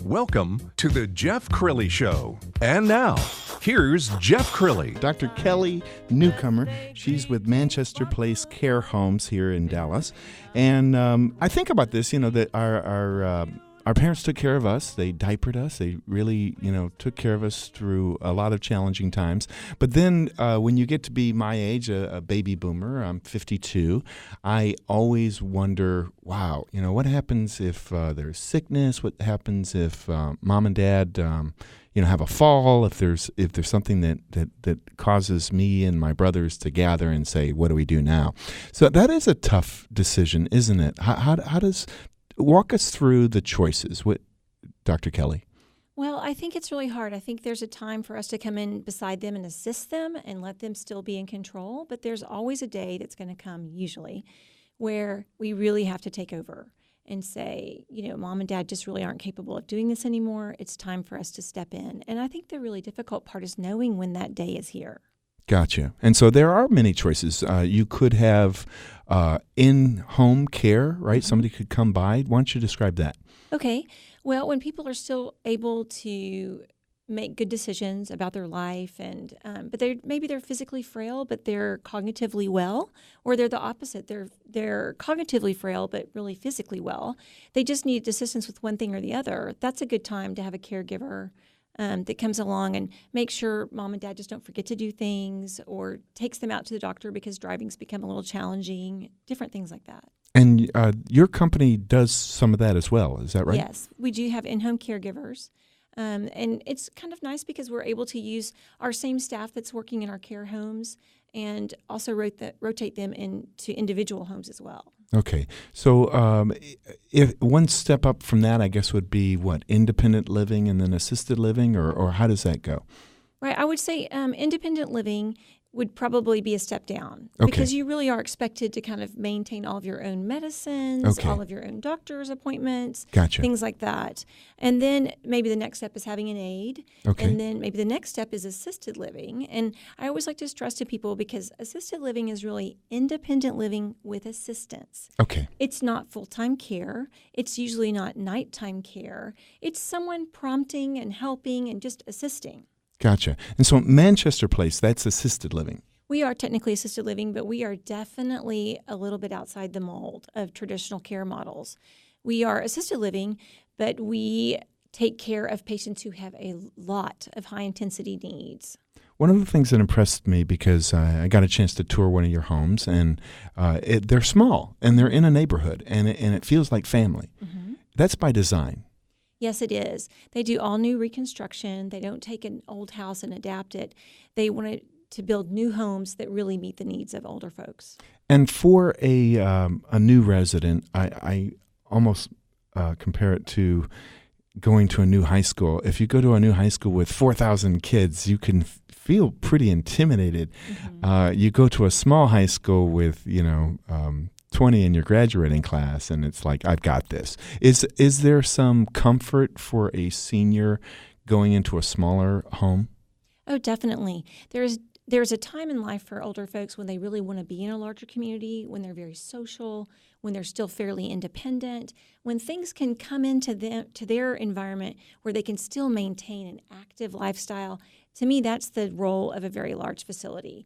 Welcome to the Jeff Crilley Show. And now, here's Jeff Crilley. Dr. Kelley Newcomer, she's with Manchester Place Care Homes here in Dallas. And I think about this, that our parents took care of us. They diapered us. They really, took care of us through a lot of challenging times. But then when you get to be my age, a baby boomer, I'm 52, I always wonder, wow, what happens if there's sickness? What happens if mom and dad, have a fall? If there's something that causes me and my brothers to gather and say, what do we do now? So that is a tough decision, isn't it? How does walk us through the choices, Dr. Kelley? Well, I think it's really hard. I think there's a time for us to come in beside them and assist them and let them still be in control. But there's always a day that's going to come, usually, where we really have to take over and say, mom and dad just really aren't capable of doing this anymore. It's time for us to step in. And I think the really difficult part is knowing when that day is here. Gotcha. And so there are many choices. You could have in-home care, right? Mm-hmm. Somebody could come by. Why don't you describe that? Okay. Well, when people are still able to make good decisions about their life, and but maybe they're physically frail, but they're cognitively well, or they're the opposite. They're cognitively frail, but really physically well. They just need assistance with one thing or the other. That's a good time to have a caregiver that comes along and makes sure mom and dad just don't forget to do things, or takes them out to the doctor because driving's become a little challenging, different things like that. And your company does some of that as well, is that right? Yes, we do have in-home caregivers. And it's kind of nice because we're able to use our same staff that's working in our care homes and also rotate them into individual homes as well. Okay. So if one step up from that, I guess, would be what, independent living and then assisted living, or how does that go? Right. I would say independent living would probably be a step down, okay, because you really are expected to kind of maintain all of your own medicines, okay, all of your own doctor's appointments, gotcha, things like that. And then maybe the next step is having an aide. Okay. And then maybe the next step is assisted living. And I always like to stress to people, because assisted living is really independent living with assistance. Okay. It's not full-time care. It's usually not nighttime care. It's someone prompting and helping and just assisting. Gotcha. And so Manchester Place, that's assisted living. We are technically assisted living, but we are definitely a little bit outside the mold of traditional care models. We are assisted living, but we take care of patients who have a lot of high-intensity needs. One of the things that impressed me, because I got a chance to tour one of your homes, and they're small, and they're in a neighborhood, and it feels like family. Mm-hmm. That's by design. Yes, it is. They do all new reconstruction. They don't take an old house and adapt it. They want to build new homes that really meet the needs of older folks. And for a new resident, I almost compare it to going to a new high school. If you go to a new high school with 4,000 kids, you can feel pretty intimidated. Mm-hmm. You go to a small high school with 20 in your graduating class, and it's like, I've got this. Is there some comfort for a senior going into a smaller home? Oh, definitely. There's a time in life for older folks when they really want to be in a larger community, when they're very social, when they're still fairly independent, when things can come into their environment where they can still maintain an active lifestyle. To me, that's the role of a very large facility.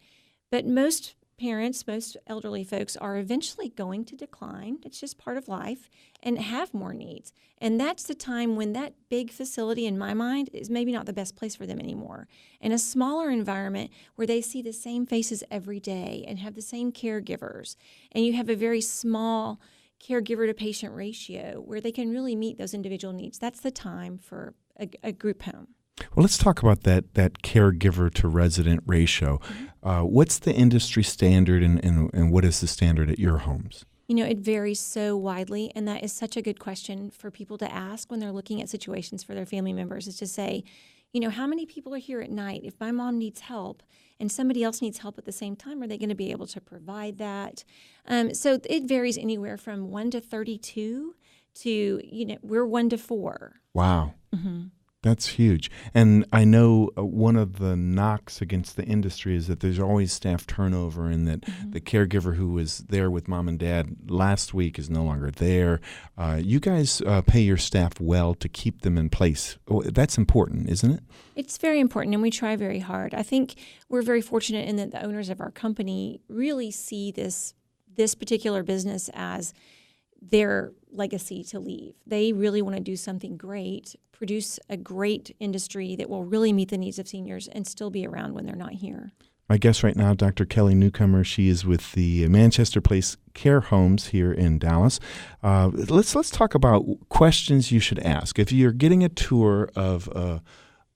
But most parents, most elderly folks are eventually going to decline. It's just part of life, and have more needs. And that's the time when that big facility, in my mind, is maybe not the best place for them anymore. In a smaller environment where they see the same faces every day and have the same caregivers, and you have a very small caregiver to patient ratio where they can really meet those individual needs, that's the time for a group home. Well, let's talk about that caregiver to resident ratio. Mm-hmm. What's the industry standard, and what is the standard at your homes? It varies so widely, and that is such a good question for people to ask when they're looking at situations for their family members, is to say, how many people are here at night? If my mom needs help and somebody else needs help at the same time, are they going to be able to provide that? So it varies anywhere from 1 to 32 to, we're 1 to 4. Wow. Mm-hmm. That's huge. And I know one of the knocks against the industry is that there's always staff turnover, and that the caregiver who was there with mom and dad last week is no longer there. You guys pay your staff well to keep them in place. Oh, that's important, isn't it? It's very important, and we try very hard. I think we're very fortunate in that the owners of our company really see this particular business as their legacy to leave. They really want to do something great, produce a great industry that will really meet the needs of seniors and still be around when they're not here. My guest right now, Dr. Kelley Newcomer. She is with the Manchester Place Care Homes here in Dallas. Let's talk about questions you should ask if you're getting a tour of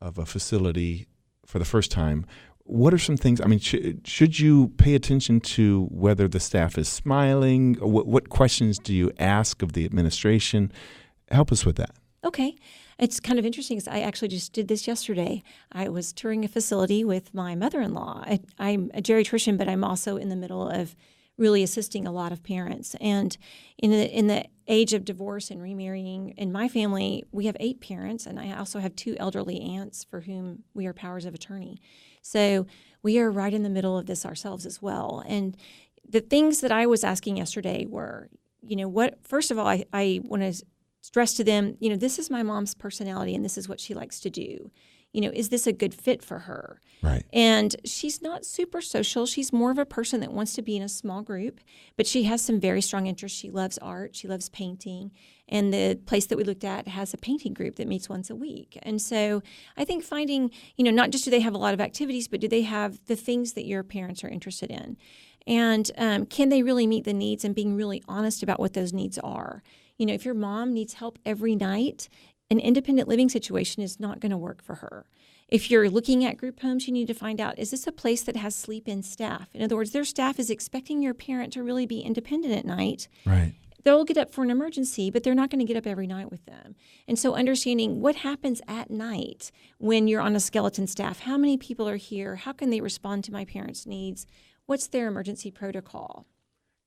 a facility for the first time. What are some things? I mean, should you pay attention to whether the staff is smiling? What questions do you ask of the administration? Help us with that. Okay. It's kind of interesting because I actually just did this yesterday. I was touring a facility with my mother-in-law. I'm a geriatrician, but I'm also in the middle of really assisting a lot of parents. And in the age of divorce and remarrying, in my family, we have 8 parents, and I also have 2 elderly aunts for whom we are powers of attorney. So we are right in the middle of this ourselves as well. And the things that I was asking yesterday were, first of all, I want to stress to them, this is my mom's personality and this is what she likes to do. Is this a good fit for her? Right. And she's not super social. She's more of a person that wants to be in a small group, but she has some very strong interests. She loves art. She loves painting. And the place that we looked at has a painting group that meets once a week. And so I think finding, not just do they have a lot of activities, but do they have the things that your parents are interested in? And can they really meet the needs, and being really honest about what those needs are? If your mom needs help every night, an independent living situation is not going to work for her. If you're looking at group homes, you need to find out, is this a place that has sleep-in staff? In other words, their staff is expecting your parent to really be independent at night. Right. They'll get up for an emergency, but they're not going to get up every night with them. And so understanding what happens at night when you're on a skeleton staff, how many people are here, how can they respond to my parents' needs, what's their emergency protocol?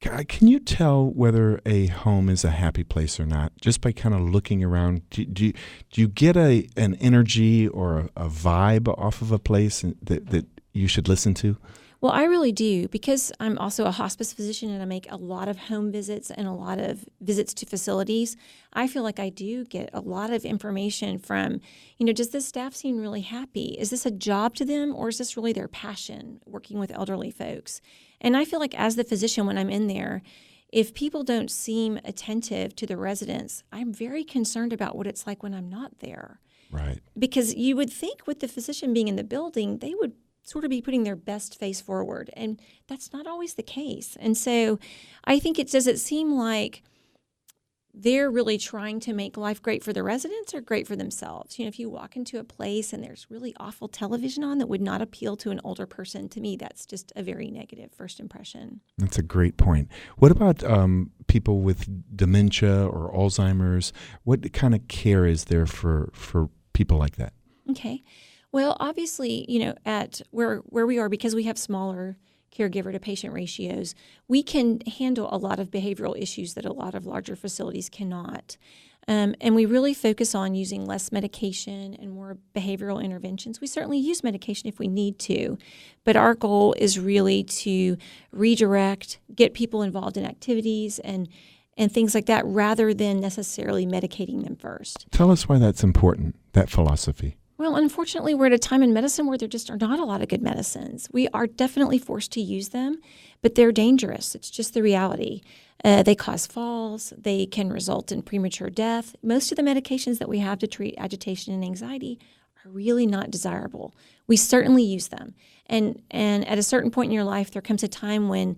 Can you tell whether a home is a happy place or not just by kind of looking around? Do you get an energy or a vibe off of a place that you should listen to? Well, I really do, because I'm also a hospice physician and I make a lot of home visits and a lot of visits to facilities. I feel like I do get a lot of information from, does this staff seem really happy? Is this a job to them, or is this really their passion, working with elderly folks? And I feel like as the physician, when I'm in there, if people don't seem attentive to the residents, I'm very concerned about what it's like when I'm not there. Right. Because you would think with the physician being in the building, they would sort of be putting their best face forward. And that's not always the case. And so I think does it seem like they're really trying to make life great for the residents or great for themselves? If you walk into a place and there's really awful television on that would not appeal to an older person, to me, that's just a very negative first impression. That's a great point. What about people with dementia or Alzheimer's? What kind of care is there for people like that? Okay. Well, obviously, at where we are, because we have smaller caregiver to patient ratios, we can handle a lot of behavioral issues that a lot of larger facilities cannot. And we really focus on using less medication and more behavioral interventions. We certainly use medication if we need to, but our goal is really to redirect, get people involved in activities and things like that, rather than necessarily medicating them first. Tell us why that's important, that philosophy. Well, unfortunately, we're at a time in medicine where there just are not a lot of good medicines. We are definitely forced to use them, but they're dangerous. It's just the reality. They cause falls. They can result in premature death. Most of the medications that we have to treat agitation and anxiety are really not desirable. We certainly use them. And at a certain point in your life, there comes a time when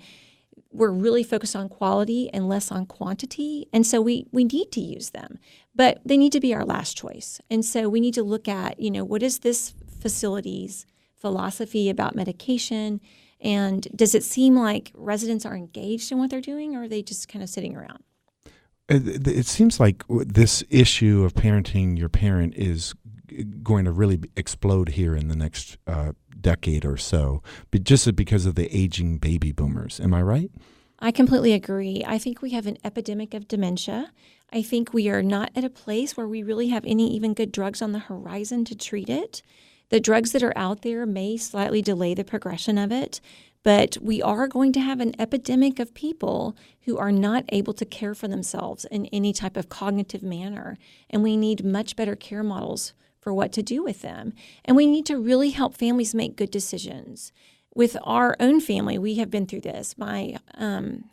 we're really focused on quality and less on quantity. And so we need to use them, but they need to be our last choice. And so we need to look at, what is this facility's philosophy about medication? And does it seem like residents are engaged in what they're doing, or are they just kind of sitting around? It seems like this issue of parenting your parent is going to really explode here in the next decade or so, but just because of the aging baby boomers. Am I right? I completely agree. I think we have an epidemic of dementia. I think we are not at a place where we really have any even good drugs on the horizon to treat it. The drugs that are out there may slightly delay the progression of it, but we are going to have an epidemic of people who are not able to care for themselves in any type of cognitive manner, and we need much better care models for what to do with them. And we need to really help families make good decisions. With our own family, we have been through this. My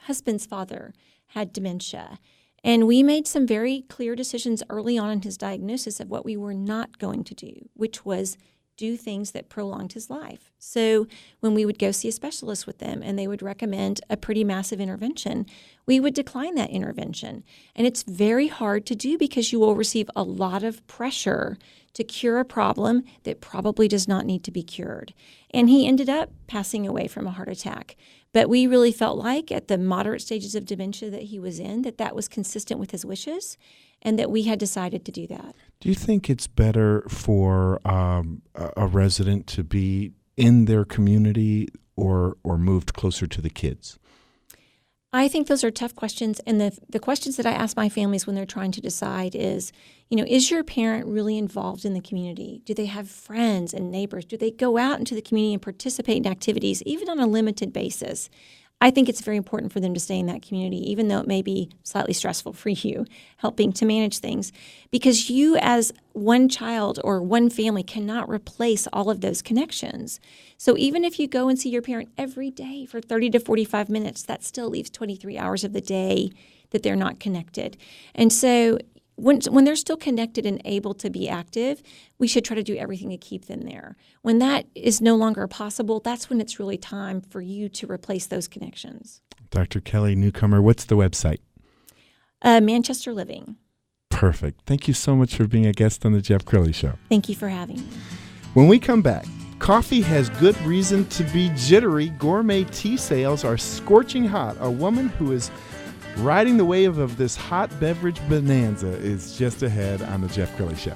husband's father had dementia, and we made some very clear decisions early on in his diagnosis of what we were not going to do, which was do things that prolonged his life. So when we would go see a specialist with them and they would recommend a pretty massive intervention, we would decline that intervention. And it's very hard to do because you will receive a lot of pressure to cure a problem that probably does not need to be cured. And he ended up passing away from a heart attack. But we really felt like at the moderate stages of dementia that he was in, that was consistent with his wishes, and that we had decided to do that. Do you think it's better for a resident to be in their community or moved closer to the kids? I think those are tough questions. And the questions that I ask my families when they're trying to decide is, is your parent really involved in the community? Do they have friends and neighbors? Do they go out into the community and participate in activities, even on a limited basis? I think it's very important for them to stay in that community, even though it may be slightly stressful for you, helping to manage things, because you as one child or one family cannot replace all of those connections. So even if you go and see your parent every day for 30 to 45 minutes, that still leaves 23 hours of the day that they're not connected. And so when they're still connected and able to be active, we should try to do everything to keep them there. When that is no longer possible, that's when it's really time for you to replace those connections. Dr. Kelley Newcomer, what's the website? Manchester Living. Perfect. Thank you so much for being a guest on the Jeff Crilley Show. Thank you for having me. When we come back, coffee has good reason to be jittery. Gourmet tea sales are scorching hot. A woman who is riding the wave of this hot beverage bonanza is just ahead on the Jeff Crilley Show.